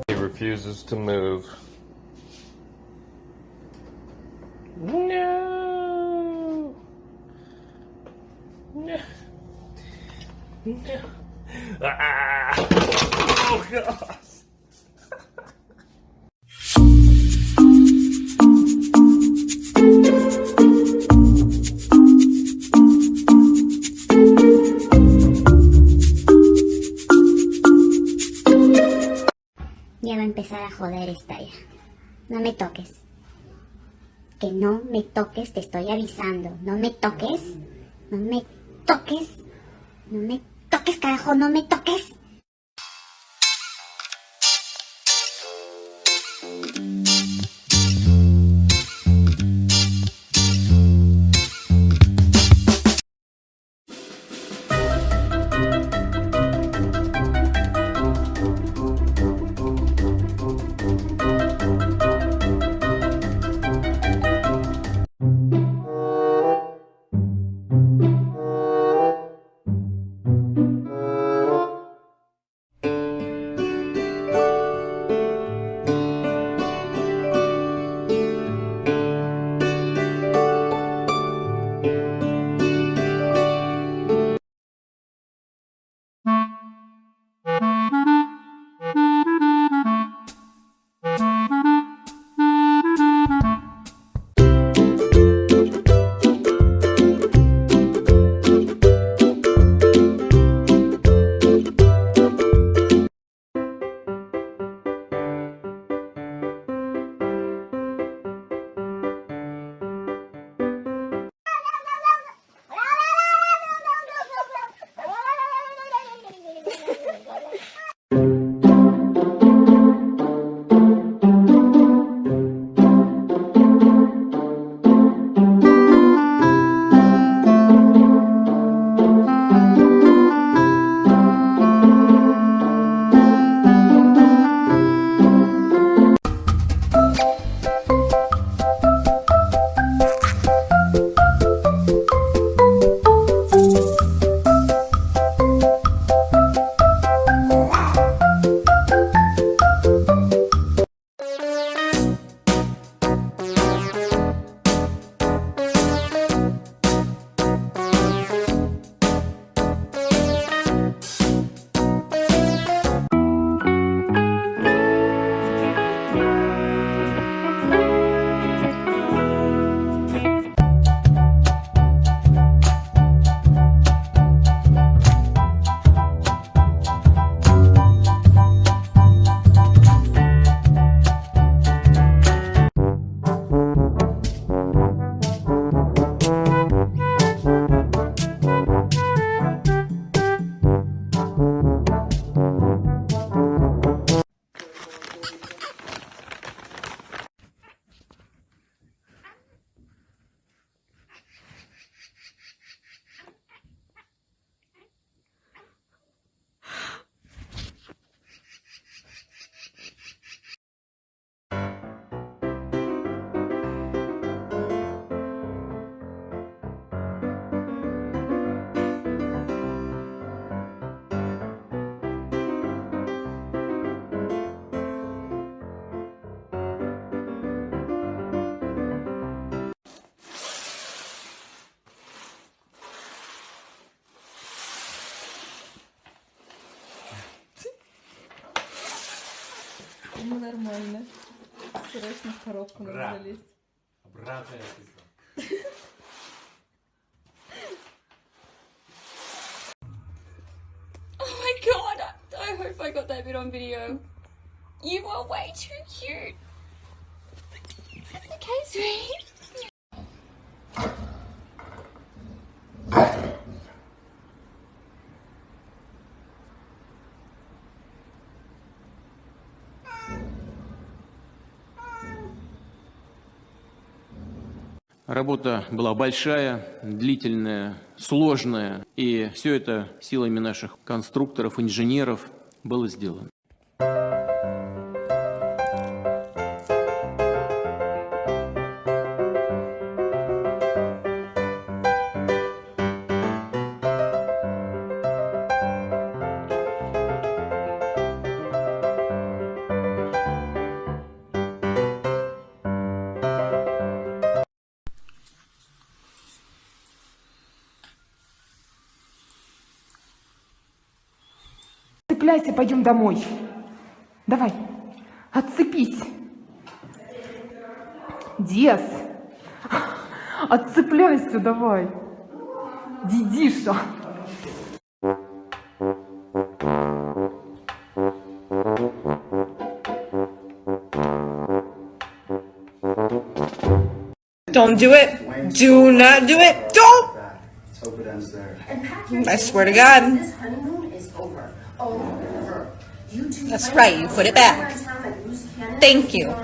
He refuses to move. No. No. No. Ah. Oh God. Ya va a empezar a joder esta ya. No me toques. Que no me toques, te estoy avisando. No me toques. No me toques. No me toques, carajo, no me toques. Ему нормально. Срочно в коробку надо залезть. Обратно я писал. Oh my god, I hope I got that bit on video. You are way too cute. That's okay, sweetie. Работа была большая, длительная, сложная, и все это силами наших конструкторов, инженеров было сделано. Цепляйся, пойдем домой. Давай, отцепись. Дес, отцепляйся давай. Дидиша. Don't do it. Do not do it. Don't. Let's hope it ends there. I swear to God. This honeymoon is over. Over. You two That's right, you put it back. Thank you.